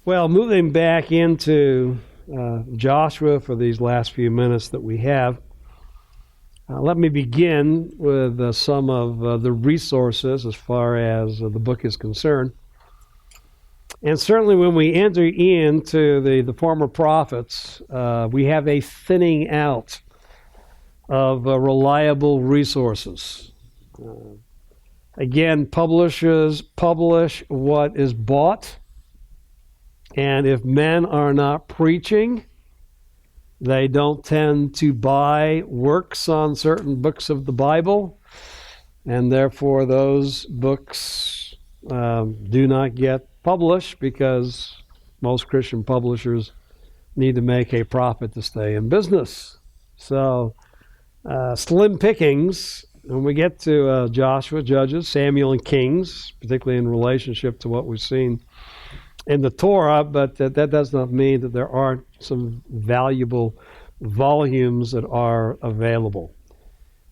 Well, moving back into Joshua for these last few minutes that we have, let me begin with some of the resources as far as the book is concerned. And certainly when we enter into the former prophets, we have a thinning out of reliable resources. Again, publishers publish what is bought. And if men are not preaching, they don't tend to buy works on certain books of the Bible, and therefore those books do not get published because most Christian publishers need to make a profit to stay in business. So slim pickings when we get to Joshua, Judges, Samuel, and Kings, particularly in relationship to what we've seen in the Torah, but that does not mean that there aren't some valuable volumes that are available.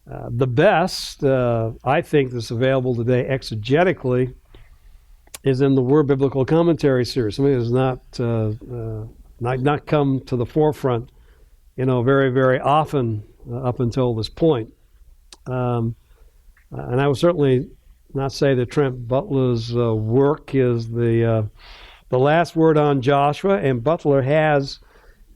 The best, I think, that's available today exegetically is in the Word Biblical Commentary series. Something that has not come to the forefront, very, very often up until this point. And I would certainly not say that Trent Butler's work is the last word on Joshua, and Butler has,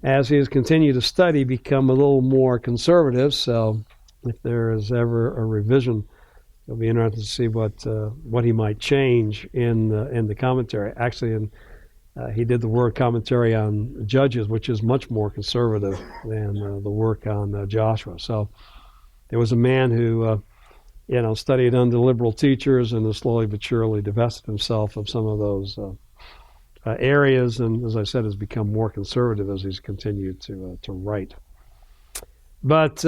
as he has continued to study, become a little more conservative. So if there is ever a revision, it'll be interesting to see what he might change in the commentary. Actually, he did the word commentary on Judges, which is much more conservative than the work on Joshua. So there was a man who studied under liberal teachers and has slowly but surely divested himself of some of those areas, and as I said, has become more conservative as he's continued to write. But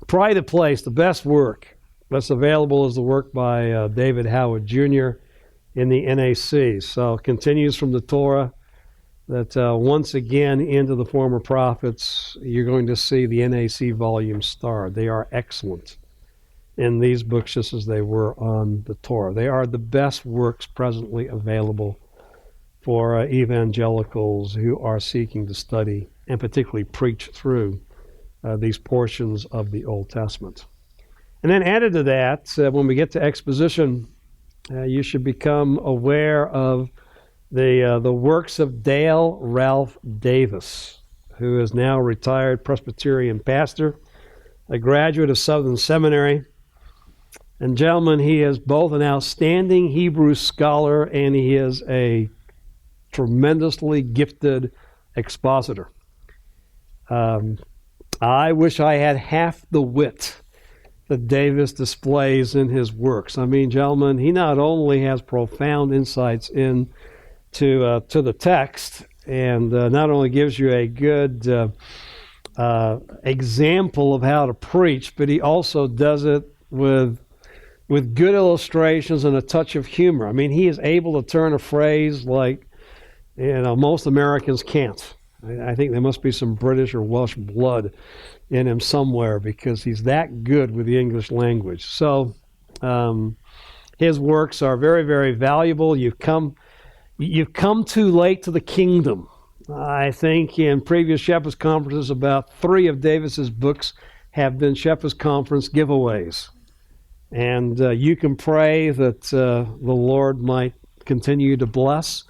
pride of place, the best work that's available is the work by David Howard Jr. in the NAC. So it continues from the Torah that once again into the former prophets, you're going to see the NAC volumes starred. They are excellent in these books just as they were on the Torah. They are the best works presently available for evangelicals who are seeking to study and particularly preach through these portions of the Old Testament. And then added to that, when we get to exposition, you should become aware of the works of Dale Ralph Davis, who is now a retired Presbyterian pastor, a graduate of Southern Seminary. And gentlemen, he is both an outstanding Hebrew scholar and he is a tremendously gifted expositor. I wish I had half the wit that Davis displays in his works. I mean, gentlemen, he not only has profound insights into the text, and not only gives you a good example of how to preach, but he also does it with good illustrations and a touch of humor. I mean, he is able to turn a phrase like most Americans can't. I think there must be some British or Welsh blood in him somewhere because he's that good with the English language. So his works are very, very valuable. You've come too late to the kingdom. I think in previous Shepherd's Conferences, about 3 of Davis's books have been Shepherd's Conference giveaways. And you can pray that the Lord might continue to bless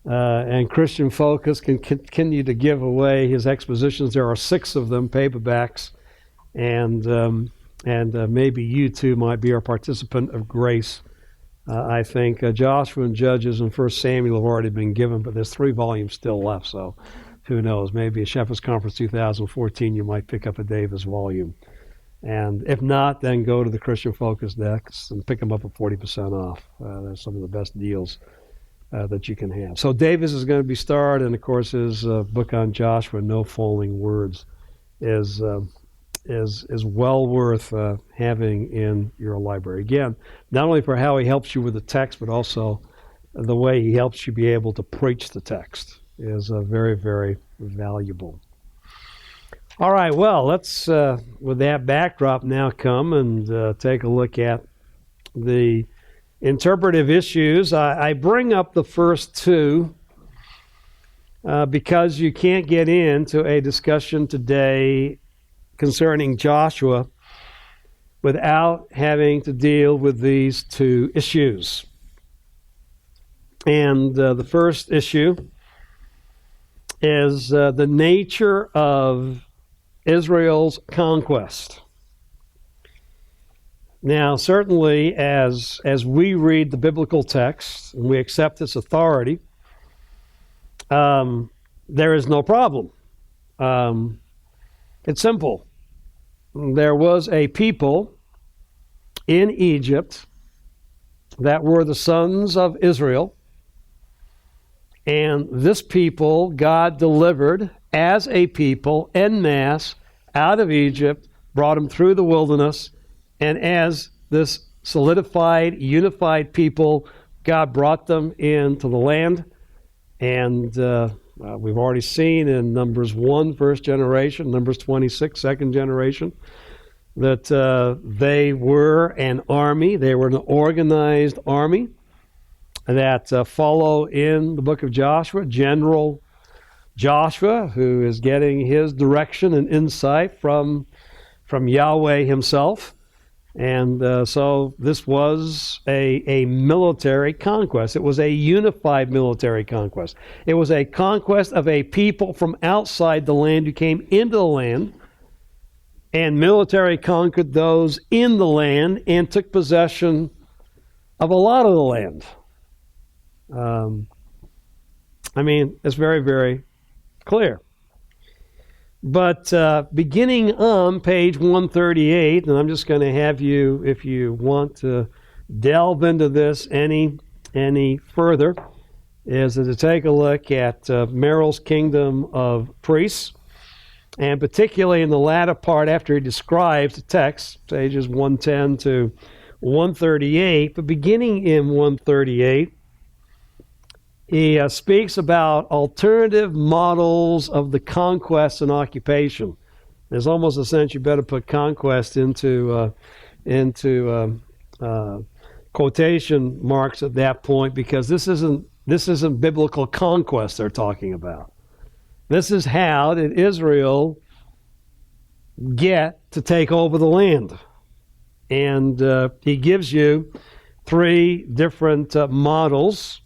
and Christian Focus can continue to give away his expositions. There are 6 of them, paperbacks, and maybe you too might be our participant of grace. I think Joshua and Judges and 1 Samuel have already been given, but there's 3 volumes still left, so who knows? Maybe at Shepherd's Conference 2014 you might pick up a Davis volume. And if not, then go to the Christian Focus decks and pick them up at 40% off. They're some of the best deals that you can have. So Davis is going to be starred, and of course his book on Joshua, No Falling Words, is well worth having in your library. Again, not only for how he helps you with the text, but also the way he helps you be able to preach the text is very, very valuable. All right, well, let's, with that backdrop now, come and take a look at the interpretive issues. I bring up the first 2 because you can't get into a discussion today concerning Joshua without having to deal with these two issues. And the first issue is the nature of Israel's conquest. Now, certainly, as we read the biblical text and we accept its authority, there is no problem. It's simple. There was a people in Egypt that were the sons of Israel, and this people God delivered as a people en masse out of Egypt, brought them through the wilderness, and as this solidified, unified people, God brought them into the land. And we've already seen in Numbers 1, first generation, Numbers 26, second generation, that they were an army. They were an organized army that follow in the book of Joshua. General Joshua, who is getting his direction and insight from Yahweh himself. And so this was a military conquest. It was a unified military conquest. It was a conquest of a people from outside the land who came into the land, and military conquered those in the land and took possession of a lot of the land. It's very, very clear. But beginning on page 138, and I'm just going to have you, if you want to delve into this any further, is to take a look at Merrill's Kingdom of Priests, and particularly in the latter part after he describes the text, pages 110 to 138, but beginning in 138, he speaks about alternative models of the conquest and occupation. There's almost a sense you better put conquest into quotation marks at that point, because this isn't biblical conquest they're talking about. This is how did Israel get to take over the land. And he gives you three different models.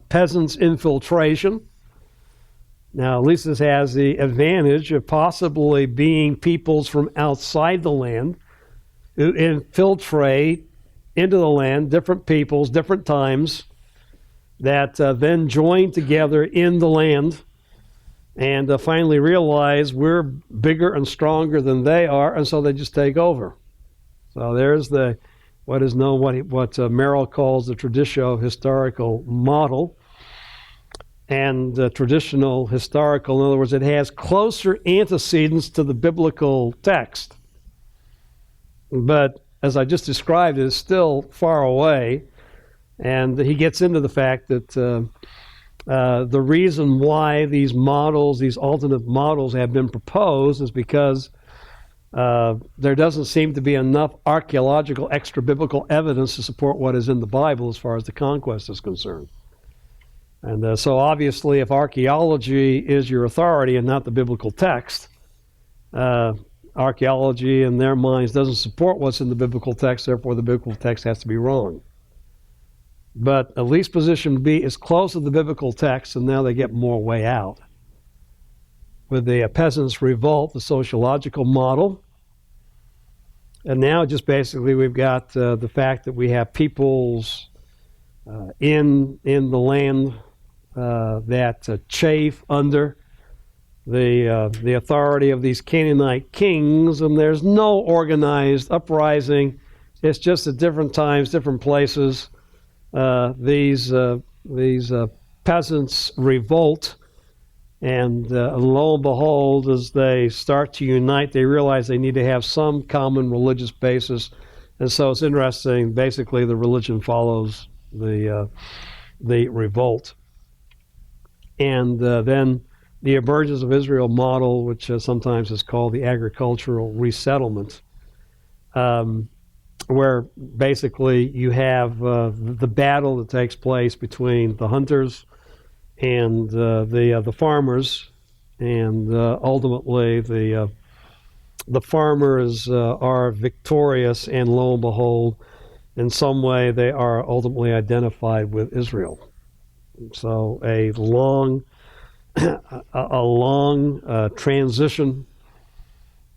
Peasants' infiltration. Now, at least this has the advantage of possibly being peoples from outside the land who infiltrate into the land, different peoples, different times, that then join together in the land and finally realize we're bigger and stronger than they are, and so they just take over. So there's what is known, what Merrill calls the traditional historical model. And traditional historical, in other words, it has closer antecedents to the biblical text. But as I just described, it is still far away. And he gets into the fact that the reason why these models, these alternate models have been proposed is because there doesn't seem to be enough archaeological extra-biblical evidence to support what is in the Bible as far as the conquest is concerned. And so obviously if archaeology is your authority and not the biblical text, archaeology in their minds doesn't support what's in the biblical text, therefore the biblical text has to be wrong. But at least position B is close to the biblical text, and now they get more way out. With the peasants' revolt, the sociological model. And now just basically we've got the fact that we have peoples in the land that chafe under the authority of these Canaanite kings, and there's no organized uprising. It's just at different times, different places, these peasants revolt. And lo and behold, as they start to unite, they realize they need to have some common religious basis. And so it's interesting, basically the religion follows the revolt. And then the emergence of Israel model, which sometimes is called the agricultural resettlement, where basically you have the battle that takes place between the hunters and the farmers, and ultimately the farmers are victorious, and lo and behold, in some way they are ultimately identified with Israel. So a long transition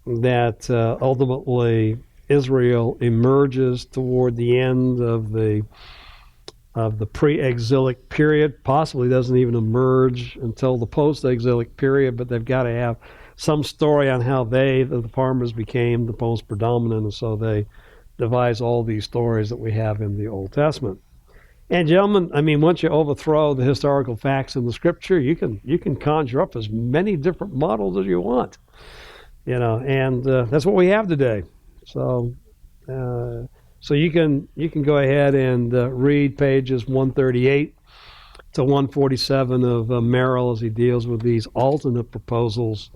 that ultimately Israel emerges toward the end of the pre-exilic period. Possibly doesn't even emerge until the post-exilic period, but they've got to have some story on how the farmers became the most predominant, and so they devise all these stories that we have in the Old Testament. And gentlemen, I mean, once you overthrow the historical facts in the Scripture, you can conjure up as many different models as you want, and that's what we have today. So you can go ahead and read pages 138 to 147 of Merrill as he deals with these alternate proposals,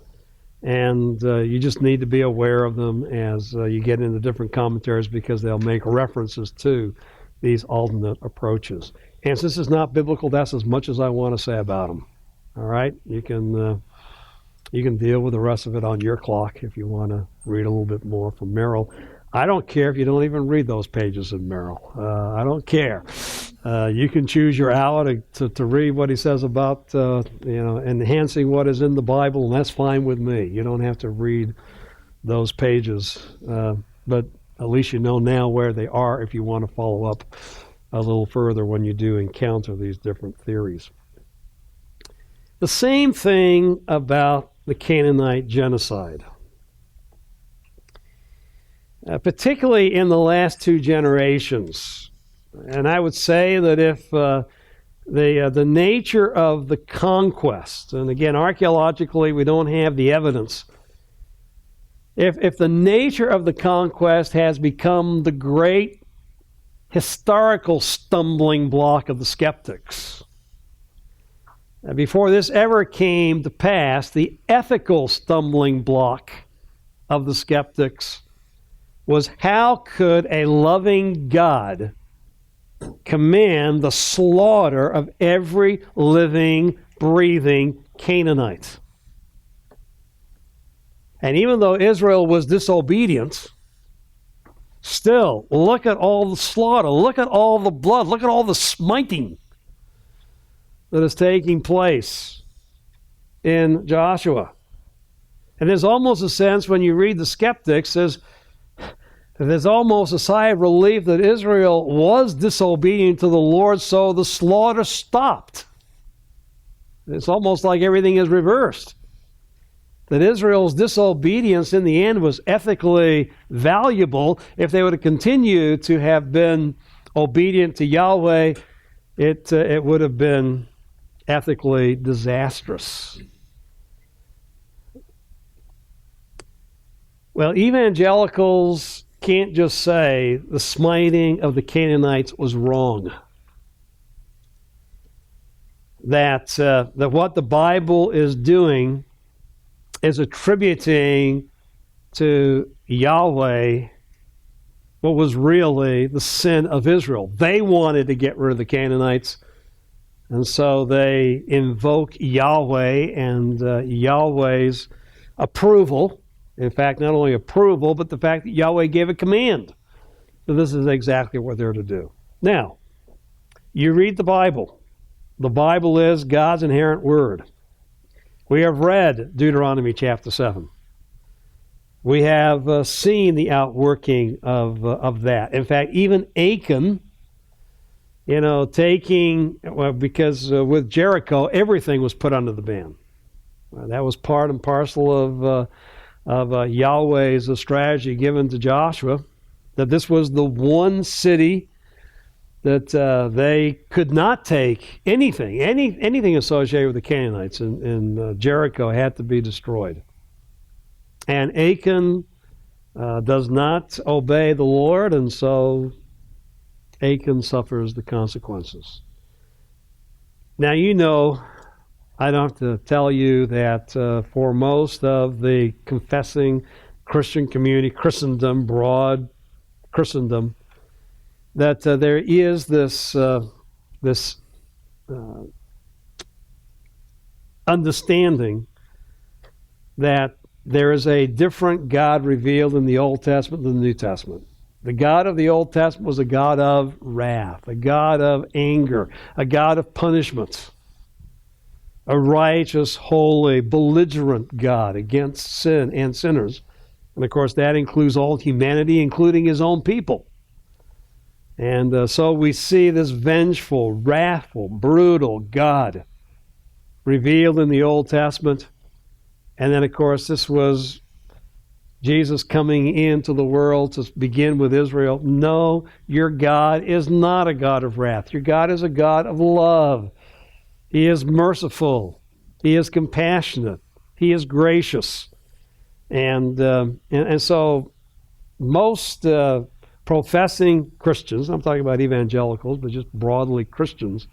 and you just need to be aware of them as you get into different commentaries, because they'll make references to these alternate approaches. And since it's not biblical, that's as much as I want to say about them. All right, you can deal with the rest of it on your clock if you want to read a little bit more from Merrill. I don't care if you don't even read those pages in Merrill. I don't care. You can choose your hour to read what he says about enhancing what is in the Bible, and that's fine with me. You don't have to read those pages, but at least you know now where they are if you want to follow up a little further when you do encounter these different theories. The same thing about the Canaanite genocide. Particularly in the last two generations. And I would say that if the nature of the conquest, and again, archaeologically we don't have the evidence, if the nature of the conquest has become the great historical stumbling block of the skeptics, before this ever came to pass, the ethical stumbling block of the skeptics was, how could a loving God command the slaughter of every living, breathing Canaanite? And even though Israel was disobedient, still, look at all the slaughter, look at all the blood, look at all the smiting that is taking place in Joshua. And there's almost a sense when you read the skeptics, there's almost a sigh of relief that Israel was disobedient to the Lord, so the slaughter stopped. It's almost like everything is reversed. That Israel's disobedience in the end was ethically valuable. If they would have continued to have been obedient to Yahweh, it would have been ethically disastrous. Well, evangelicals can't just say the smiting of the Canaanites was wrong. That what the Bible is doing is attributing to Yahweh what was really the sin of Israel. They wanted to get rid of the Canaanites, and so they invoke Yahweh and Yahweh's approval. In fact, not only approval, but the fact that Yahweh gave a command. So this is exactly what they're to do. Now, you read the Bible. The Bible is God's inerrant word. We have read Deuteronomy chapter 7. We have seen the outworking of that. In fact, even Achan, because with Jericho, everything was put under the ban. That was part and parcel of Yahweh's strategy given to Joshua, that this was the one city that they could not take anything associated with the Canaanites, and Jericho had to be destroyed. And Achan does not obey the Lord, and so Achan suffers the consequences. Now, I don't have to tell you that for most of the confessing Christian community, Christendom, broad Christendom, that there is this understanding that there is a different God revealed in the Old Testament than the New Testament. The God of the Old Testament was a God of wrath, a God of anger, a God of punishment, a righteous, holy, belligerent God against sin and sinners. And of course, that includes all humanity, including his own people. And so we see this vengeful, wrathful, brutal God revealed in the Old Testament. And then, of course, this was Jesus coming into the world to begin with Israel. No, your God is not a God of wrath. Your God is a God of love. He is merciful. He is compassionate. He is gracious. And so most professing Christians, I'm talking about evangelicals, but just broadly Christians,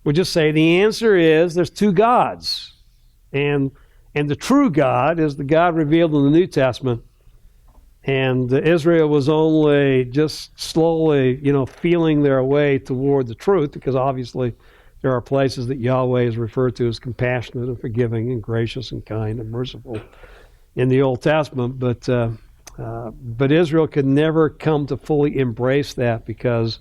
would just say the answer is there's two gods. And the true God is the God revealed in the New Testament. And Israel was only just slowly, feeling their way toward the truth, because obviously there are places that Yahweh is referred to as compassionate and forgiving and gracious and kind and merciful in the Old Testament. But Israel could never come to fully embrace that, because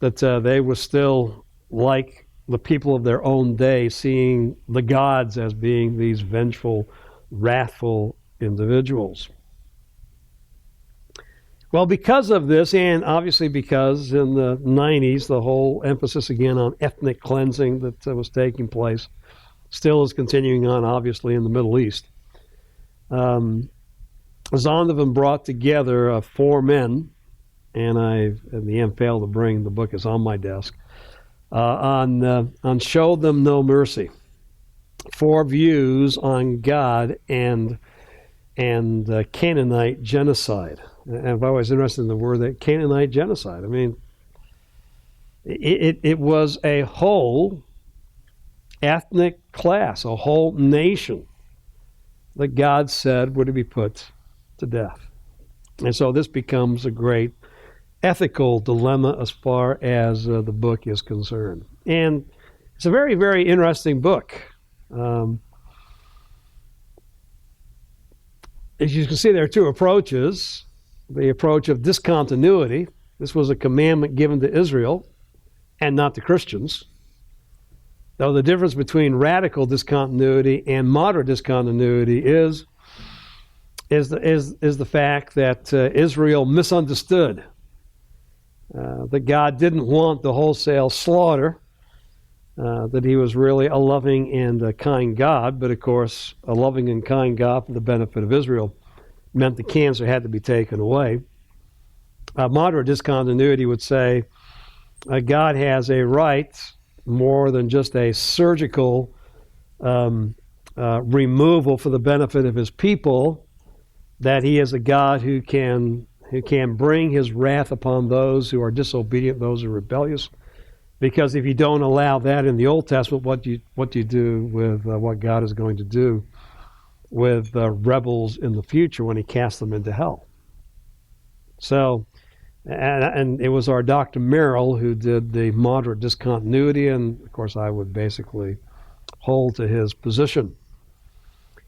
they were still like the people of their own day, seeing the gods as being these vengeful, wrathful individuals. Well, because of this, and obviously because in the 90s, the whole emphasis again on ethnic cleansing that was taking place still is continuing on, obviously, in the Middle East. Zondervan brought together 4 men, and I, in the end, failed to bring, the book is on my desk, on Show Them No Mercy. 4 views on God and Canaanite genocide. And I've always interested in the word that Canaanite genocide. I mean, it was a whole ethnic class, a whole nation that God said were to be put to death. And so this becomes a great ethical dilemma as far as the book is concerned. And it's a very, very interesting book. As you can see, there are 2 approaches. The approach of discontinuity. This was a commandment given to Israel and not to Christians. Though the difference between radical discontinuity and moderate discontinuity is the fact that Israel misunderstood that God didn't want the wholesale slaughter, that he was really a loving and a kind God, but of course a loving and kind God for the benefit of Israel meant the cancer had to be taken away. Moderate discontinuity would say God has a right, more than just a surgical removal for the benefit of his people, that he is a God who can bring his wrath upon those who are disobedient, those who are rebellious. Because if you don't allow that in the Old Testament, what do you do with what God is going to do with rebels in the future when he casts them into hell? So, and it was our Dr. Merrill who did the moderate discontinuity, and of course I would basically hold to his position.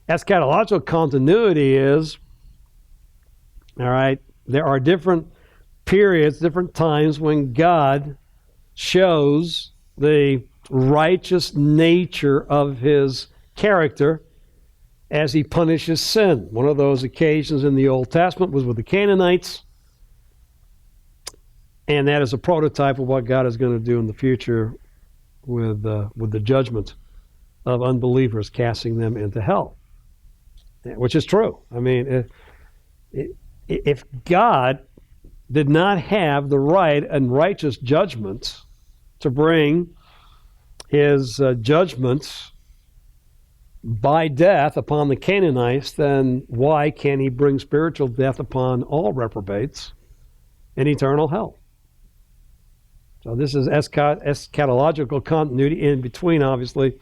Eschatological continuity is, all right, there are different periods, different times when God shows the righteous nature of his character as he punishes sin. One of those occasions in the Old Testament was with the Canaanites, and that is a prototype of what God is going to do in the future with the judgment of unbelievers, casting them into hell, which is true. I mean, if God did not have the right and righteous judgment to bring his judgments by death upon the Canaanites, then why can he bring spiritual death upon all reprobates in eternal hell? So this is eschatological continuity. In between, obviously,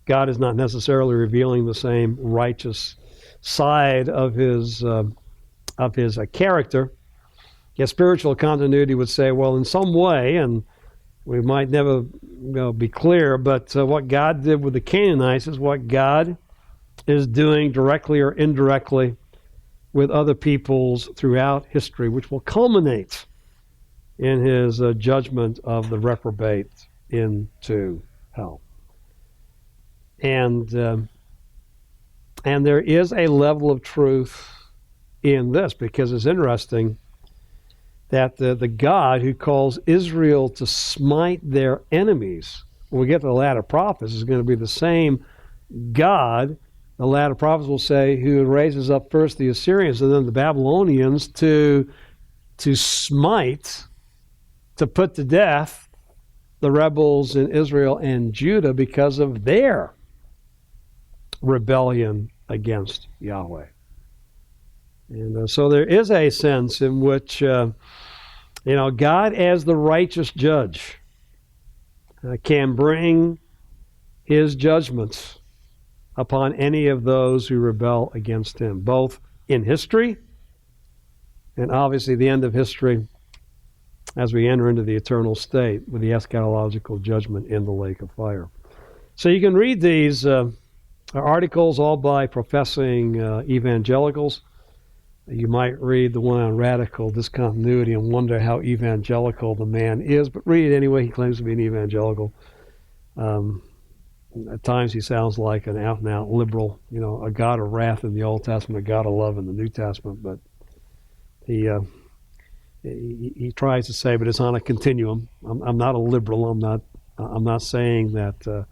God is not necessarily revealing the same righteous side of his character. Yet spiritual continuity would say, well, in some way, and we might never be clear, but what God did with the Canaanites is what God is doing directly or indirectly with other peoples throughout history, which will culminate in his judgment of the reprobate into hell. And there is a level of truth in this, because it's interesting that the God who calls Israel to smite their enemies, when we get to the latter prophets, is going to be the same God, the latter prophets will say, who raises up first the Assyrians and then the Babylonians to smite, to put to death the rebels in Israel and Judah because of their rebellion against Yahweh. And so there is a sense in which, God as the righteous judge can bring his judgments upon any of those who rebel against him, both in history and obviously the end of history as we enter into the eternal state with the eschatological judgment in the lake of fire. So you can read these articles all by professing evangelicals. You might read the one on radical discontinuity and wonder how evangelical the man is, but read it anyway. He claims to be an evangelical. At times he sounds like an out-and-out liberal, a God of wrath in the Old Testament, a God of love in the New Testament, but he tries to say, but it's on a continuum. I'm not a liberal. I'm not saying that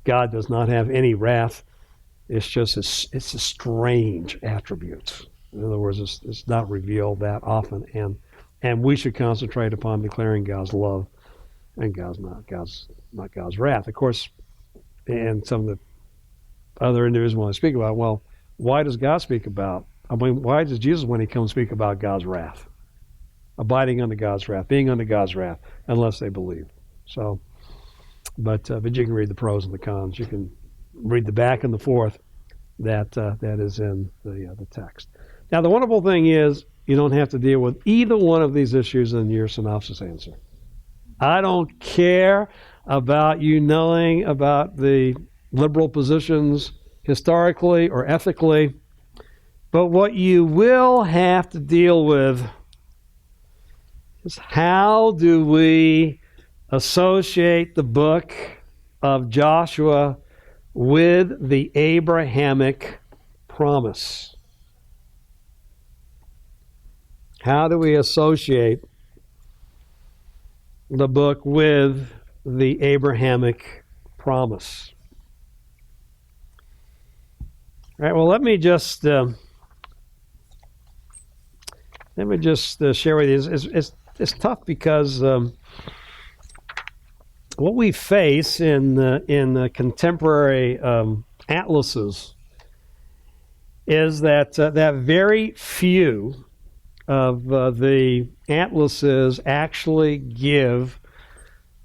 God does not have any wrath. It's just it's a strange attribute. In other words, it's not revealed that often, and we should concentrate upon declaring God's love and not God's wrath. Of course, and some of the other individuals want to speak about, well, why does God speak about? Why does Jesus, when he comes, speak about God's wrath, abiding under God's wrath, being under God's wrath, unless they believe? So, but you can read the pros and the cons. You can read the back and the forth that is in the text. Now, the wonderful thing is you don't have to deal with either one of these issues in your synopsis answer. I don't care about you knowing about the liberal positions historically or ethically, but what you will have to deal with is how do we associate the book of Joshua with the Abrahamic promise? How do we associate the book with the Abrahamic promise? All right, well, let me just share with you. It's tough because what we face in contemporary atlases is that very few of the atlases actually give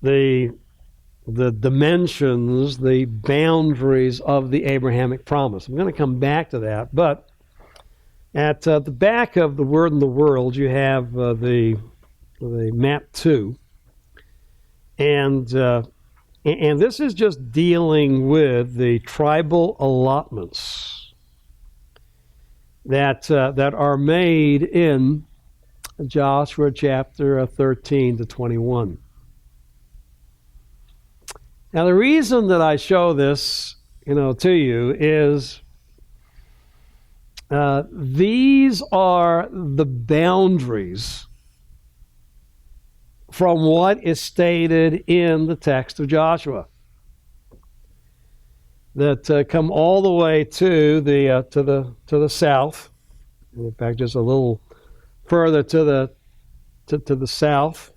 the dimensions, the boundaries of the Abrahamic promise. I'm going to come back to that, but at the back of the Word in the World, you have the map 2, and this is just dealing with the tribal allotments that are made in Joshua chapter 13 to 21. Now, the reason that I show this, to you is these are the boundaries from what is stated in the text of Joshua that come all the way to the south. In fact, just a little further to the south.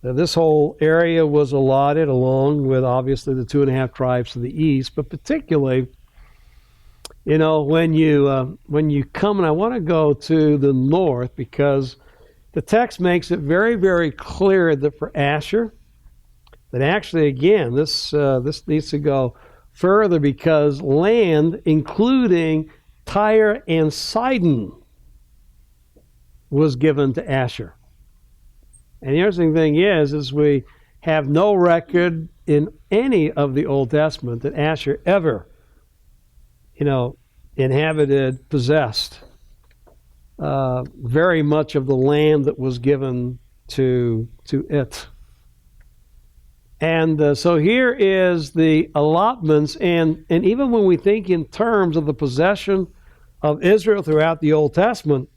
This whole area was allotted along with obviously the 2.5 tribes to the east, but particularly, when you come, and I want to go to the north because the text makes it very, very clear that for Asher, that actually, again, this needs to go further because land, including Tyre and Sidon, was given to Asher. And the interesting thing is we have no record in any of the Old Testament that Asher ever, inhabited, possessed very much of the land that was given to it. And so here is the allotments, and even when we think in terms of the possession of Israel throughout the Old Testament,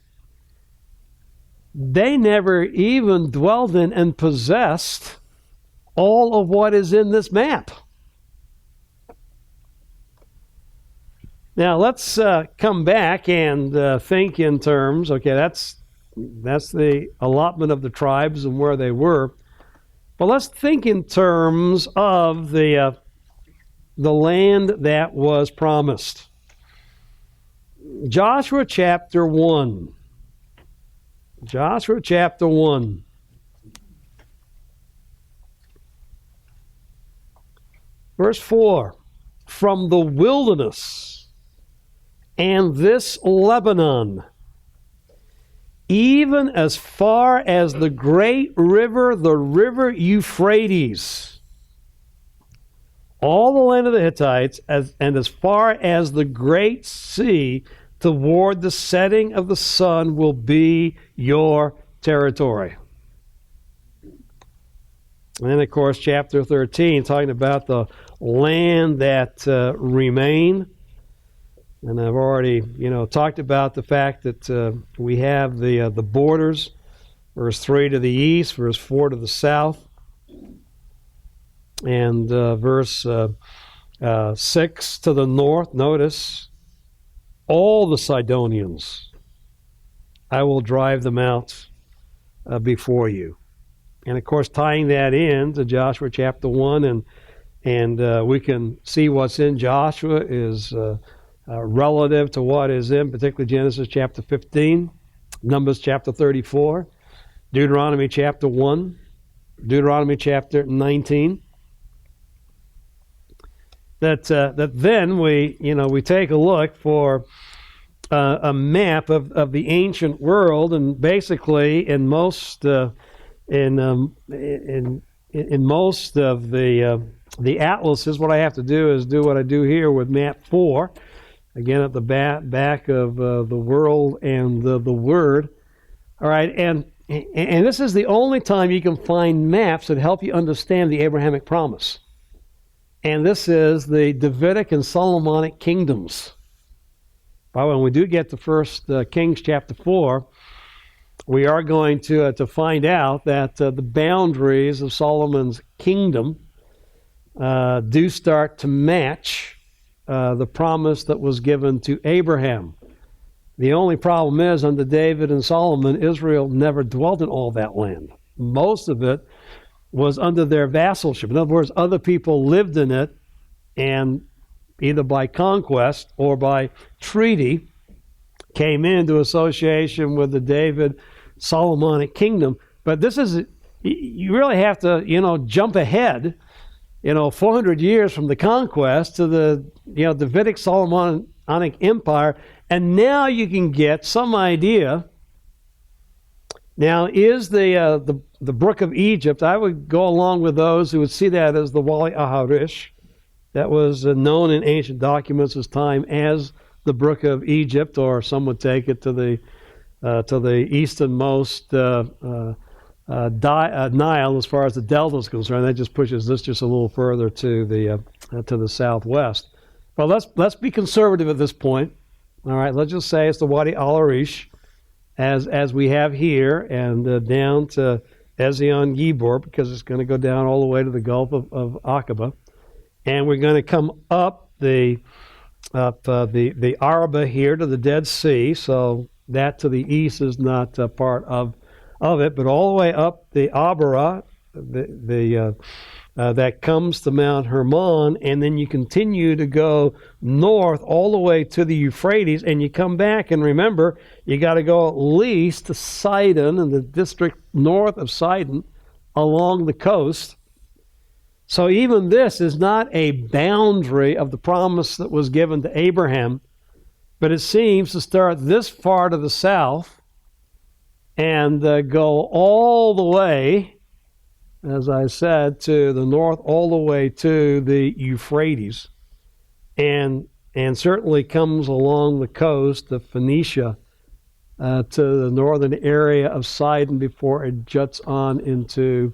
they never even dwelled in and possessed all of what is in this map. Now let's come back and think in terms. Okay, that's the allotment of the tribes and where they were. But let's think in terms of the land that was promised. Joshua chapter 1. Joshua chapter 1. Verse 4. From the wilderness and this Lebanon, even as far as the great river, the river Euphrates, all the land of the Hittites, and as far as the great sea, toward the setting of the sun, will be your territory. And then, of course, chapter 13, talking about the land that remain. And I've already, talked about the fact that we have the borders, verse 3 to the east, verse 4 to the south, and verse 6 to the north. Notice, all the Sidonians, I will drive them out before you. And of course, tying that in to Joshua chapter 1, and we can see what's in Joshua is relative to what is in particularly Genesis chapter 15, Numbers chapter 34, Deuteronomy chapter 1, Deuteronomy chapter 19. That then we take a look for a map of the ancient world, and basically in most in most of the atlases, what I have to do is do what I do here with map 4. Again, at the back of the world and the word. All right, and this is the only time you can find maps that help you understand the Abrahamic promise. And this is the Davidic and Solomonic kingdoms. By the way, when we do get to 1 Kings chapter 4, we are going to find out that the boundaries of Solomon's kingdom do start to match the promise that was given to Abraham. The only problem is, under David and Solomon, Israel never dwelt in all that land. Most of it was under their vassalship. In other words, other people lived in it, and either by conquest or by treaty came into association with the David Solomonic kingdom. But this is, you really have to, jump ahead 400 years from the conquest to the Davidic Solomonic Empire, and now you can get some idea. Now, is the brook of Egypt? I would go along with those who would see that as the Wali Aharish, that was known in ancient documents as time as the brook of Egypt, or some would take it to the easternmost Nile, as far as the delta is concerned. That just pushes this just a little further to the southwest. Well, let's be conservative at this point. All right, let's just say it's the Wadi al-Arish, as we have here, and down to Ezion Gibor, because it's going to go down all the way to the Gulf of Aqaba, and we're going to come up the Araba here to the Dead Sea. So that to the east is not part of it, but all the way up the Abara, that comes to Mount Hermon, and then you continue to go north all the way to the Euphrates, and you come back, and remember, you got to go at least to Sidon and the district north of Sidon along the coast. So even this is not a boundary of the promise that was given to Abraham, but it seems to start this far to the south and go all the way as I said, to the north all the way to the Euphrates, and certainly comes along the coast of Phoenicia to the northern area of Sidon before it juts on into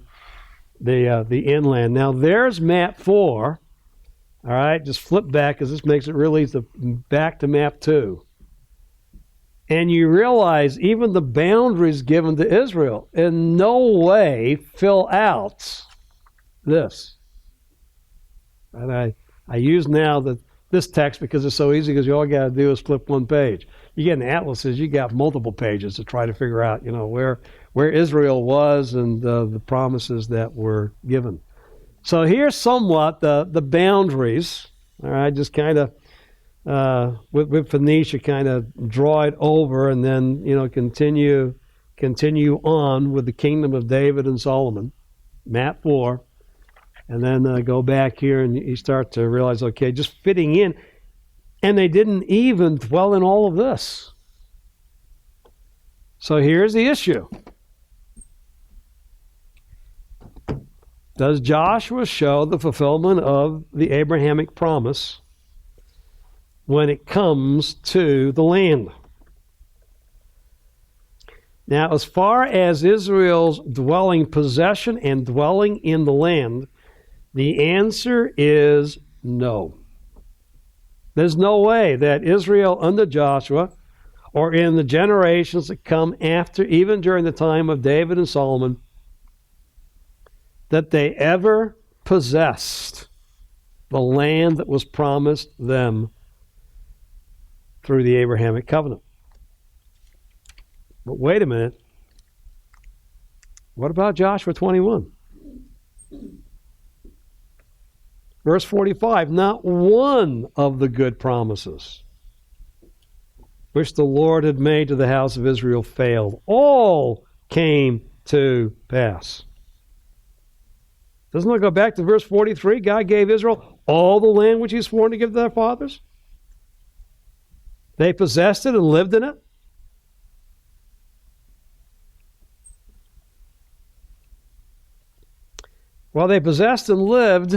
the inland. Now there's map 4. All right, just flip back because this makes it really easy. Back to map 2. And you realize even the boundaries given to Israel in no way fill out this. And I use now this text because it's so easy, because all you got to do is flip one page. You get in atlases, you got multiple pages to try to figure out, where Israel was and the promises that were given. So here's somewhat the boundaries. All right, just kind of with Phoenicia, kind of draw it over, and then continue on with the kingdom of David and Solomon, map 4, and then go back here, and you start to realize, okay, just fitting in, and they didn't even dwell in all of this. So here's the issue. Does Joshua show the fulfillment of the Abrahamic promise when it comes to the land? Now, as far as Israel's dwelling possession and dwelling in the land, the answer is no. There's no way that Israel under Joshua, or in the generations that come after, even during the time of David and Solomon, that they ever possessed the land that was promised them through the Abrahamic covenant. But wait a minute. What about Joshua 21? Verse 45, not one of the good promises which the Lord had made to the house of Israel failed. All came to pass. Doesn't it go back to verse 43? God gave Israel all the land which He sworn to give to their fathers. They possessed it and lived in it. Well, they possessed and lived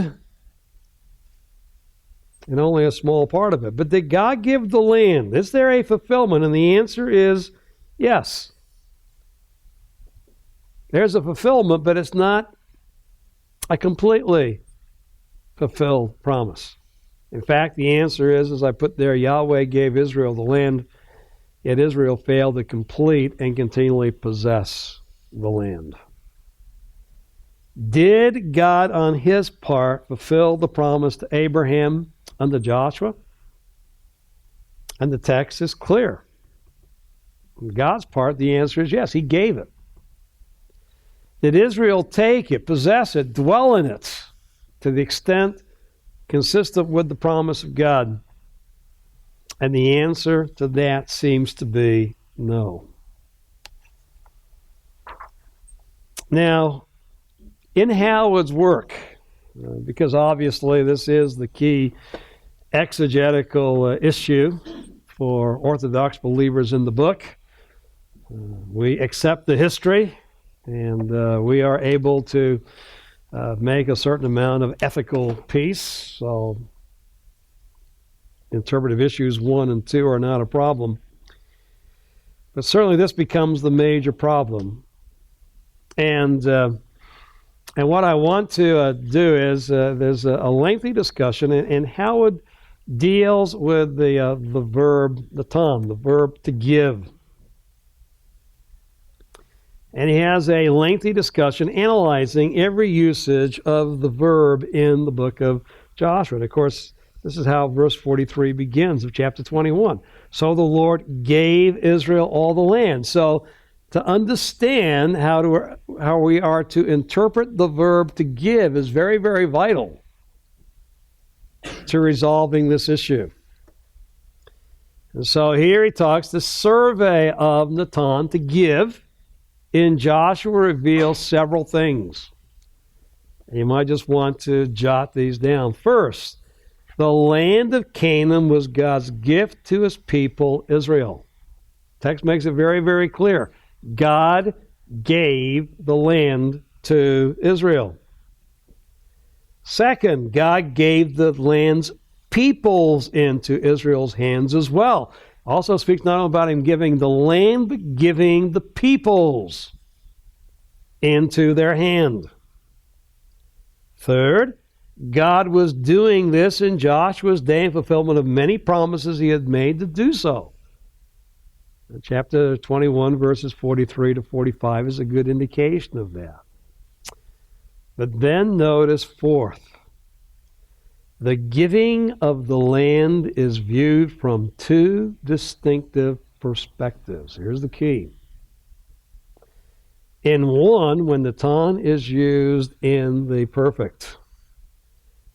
in only a small part of it. But did God give the land? Is there a fulfillment? And the answer is yes. There's a fulfillment, but it's not a completely fulfilled promise. In fact, the answer is, as I put there, Yahweh gave Israel the land, yet Israel failed to complete and continually possess the land. Did God, on His part, fulfill the promise to Abraham under Joshua? And the text is clear. On God's part, the answer is yes, He gave it. Did Israel take it, possess it, dwell in it to the extent consistent with the promise of God? And the answer to that seems to be no. Now, in Howard's work, because obviously this is the key exegetical issue for Orthodox believers in the book, we accept the history, and we are able to make a certain amount of ethical peace. So interpretive issues 1 and 2 are not a problem. But certainly this becomes the major problem. And what I want to do is there's a lengthy discussion, and Howard deals with the verb, the tom, the verb to give. And he has a lengthy discussion analyzing every usage of the verb in the book of Joshua. And of course, this is how verse 43 begins of chapter 21. So the Lord gave Israel all the land. So to understand how we are to interpret the verb to give is very, very vital to resolving this issue. And so here he talks, the survey of Natan, to give, in Joshua reveals several things. You might just want to jot these down. First, the land of Canaan was God's gift to His people, Israel. Text makes it very, very clear. God gave the land to Israel. Second, God gave the land's peoples into Israel's hands as well. Also speaks not only about him giving the land, but giving the peoples into their hand. Third, God was doing this in Joshua's day in fulfillment of many promises he had made to do so. Chapter 21, verses 43 to 45 is a good indication of that. But then notice fourth, the giving of the land is viewed from two distinctive perspectives. Here's the key. In one, when the ton is used in the perfect,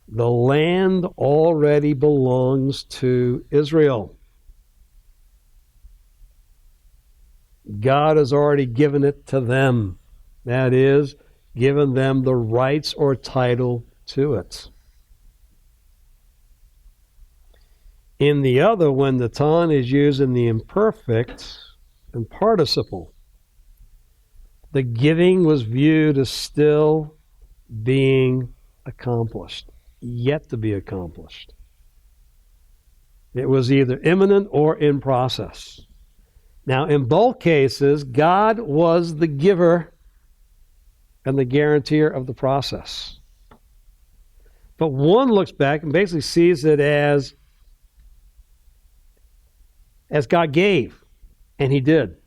the land already belongs to Israel. God has already given it to them. That is, given them the rights or title to it. In the other, when the ton is used in the imperfect and participle, the giving was viewed as still being accomplished, yet to be accomplished. It was either imminent or in process. Now, in both cases, God was the giver and the guarantor of the process. But one looks back and basically sees it as God gave, and he did.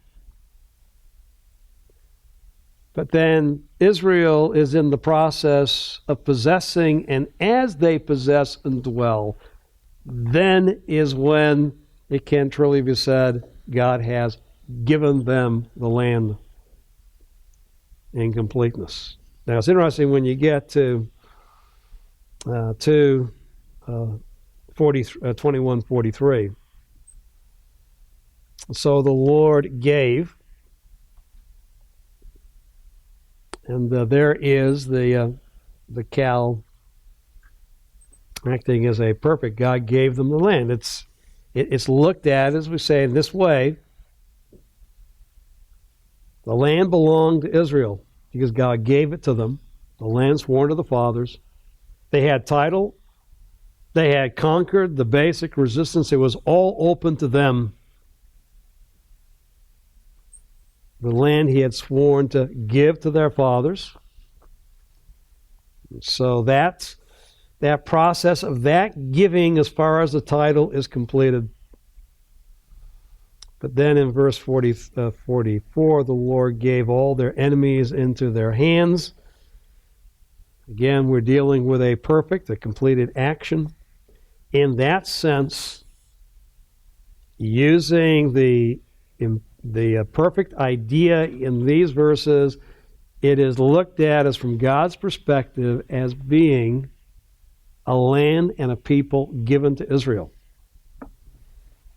But then Israel is in the process of possessing, and as they possess and dwell, then is when it can truly be said God has given them the land in completeness. Now it's interesting when you get to 21:43. So the Lord gave, and there is the cow acting as a perfect. God gave them the land. It's looked at, as we say, in this way. The land belonged to Israel because God gave it to them. The land sworn to the fathers. They had title. They had conquered the basic resistance. It was all open to them. The land he had sworn to give to their fathers. So that process of that giving as far as the title is completed. But then in verse 44, the Lord gave all their enemies into their hands. Again, we're dealing with a perfect, a completed action. In that sense, using the perfect idea in these verses, it is looked at as from God's perspective as being a land and a people given to Israel.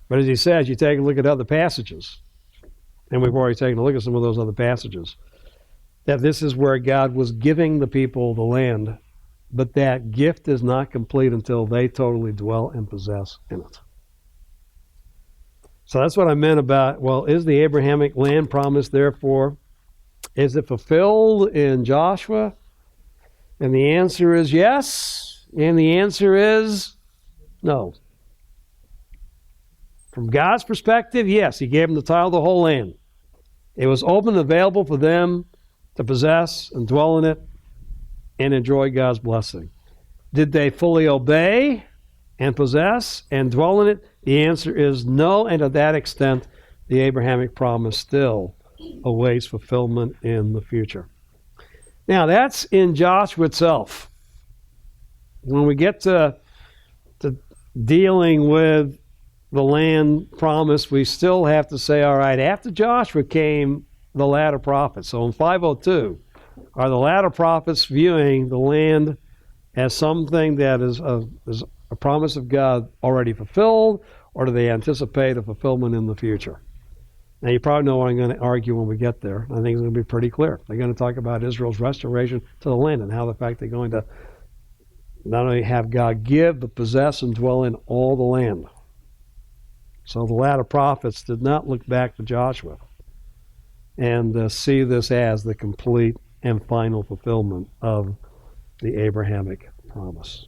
But as he says, you take a look at other passages, and we've already taken a look at some of those other passages, that this is where God was giving the people the land, but that gift is not complete until they totally dwell and possess in it. So that's what I meant about, well, is the Abrahamic land promise therefore, is it fulfilled in Joshua? And the answer is yes, and the answer is no. From God's perspective, yes, he gave them the title of the whole land. It was open and available for them to possess and dwell in it and enjoy God's blessing. Did they fully obey and possess and dwell in it? The answer is no, and to that extent, the Abrahamic promise still awaits fulfillment in the future. Now, that's in Joshua itself. When we get to dealing with the land promise, we still have to say, all right, after Joshua came the latter prophets. So in 502, are the latter prophets viewing the land as something that is a promise of God already fulfilled, or do they anticipate a fulfillment in the future? Now, you probably know what I'm going to argue when we get there. I think it's going to be pretty clear. They're going to talk about Israel's restoration to the land and how the fact they're going to not only have God give, but possess and dwell in all the land. So the latter prophets did not look back to Joshua and see this as the complete and final fulfillment of the Abrahamic promise.